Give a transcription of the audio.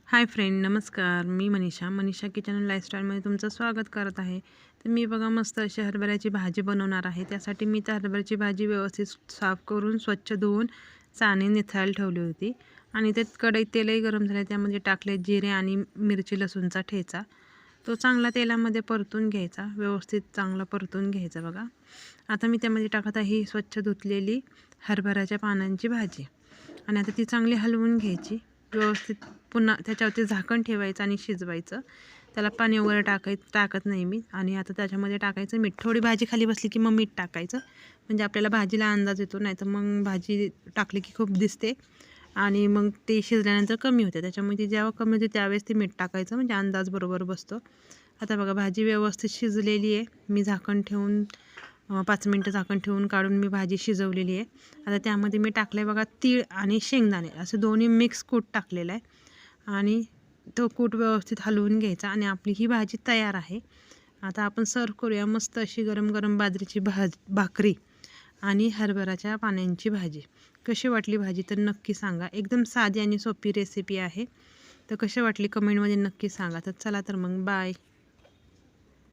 Hi friend, नमस्कार. मी Manisha kitchen and लाईफस्टाईलमध्ये तुमचं स्वागत करत आहे. तर मी बघा मस्त अशी हरभऱ्याची भाजी बनवणार आहे. त्यासाठी मी त्या हरभऱ्याची भाजी व्यवस्थित साफ करून स्वच्छ धुवून चाळणी निथळायला ठेवली होती. आणि त्यात कढईत तेलही गरम झाले, त्यामध्ये टाकले जिरे आणि मिरची लसूणचा ठेचा. तो चांगला तेलामध्ये परतून घ्यायचा, व्यवस्थित चांगला परतून घ्यायचा बघा. आता मी त्यामध्ये टाकत आहे ही स्वच्छ धुतलेली हरभऱ्याच्या पानांची भाजी. आणि आता ती चांगली हलवून घ्यायची व्यवस्थित. पुन्हा त्याच्यावरती झाकण ठेवायचं आणि शिजवायचं. त्याला पाणी वगैरे टाकत नाही मी. आणि आता त्याच्यामध्ये टाकायचं मीठ. थोडी भाजी खाली बसली की मग मीठ टाकायचं, म्हणजे आपल्याला भाजीला अंदाज येतो. नाही तर मग भाजी टाकली की खूप दिसते आणि मग ते शिजल्यानंतर कमी होते. त्याच्यामुळे ती जेव्हा कमी होते त्यावेळेस ते मीठ टाकायचं, म्हणजे अंदाज बरोबर बसतो. आता बघा भाजी व्यवस्थित शिजलेली आहे. मी झाकण ठेवून 5 मिनटं झाकण ठेवून काढून मी भाजी शिजवलेली आहे. आता त्यामध्ये मी टाकलं आहे बघा तीळ आणि शेंगदाणे, असे दोन्ही मिक्स कूट टाकलेला आहे. आणि तो कूट व्यवस्थित हलवून घ्यायचा आणि आपली ही भाजी तयार आहे. आता आपण सर्व करूया मस्त अशी गरम गरम बाजरीची भाकरी आणि हरभऱ्याच्या पानांची भाजी. कशी वाटली भाजी तर नक्की सांगा. एकदम साधी आणि सोपी रेसिपी आहे. तर कशी वाटली कमेंटमध्ये नक्की सांगा. तर चला तर मग बाय.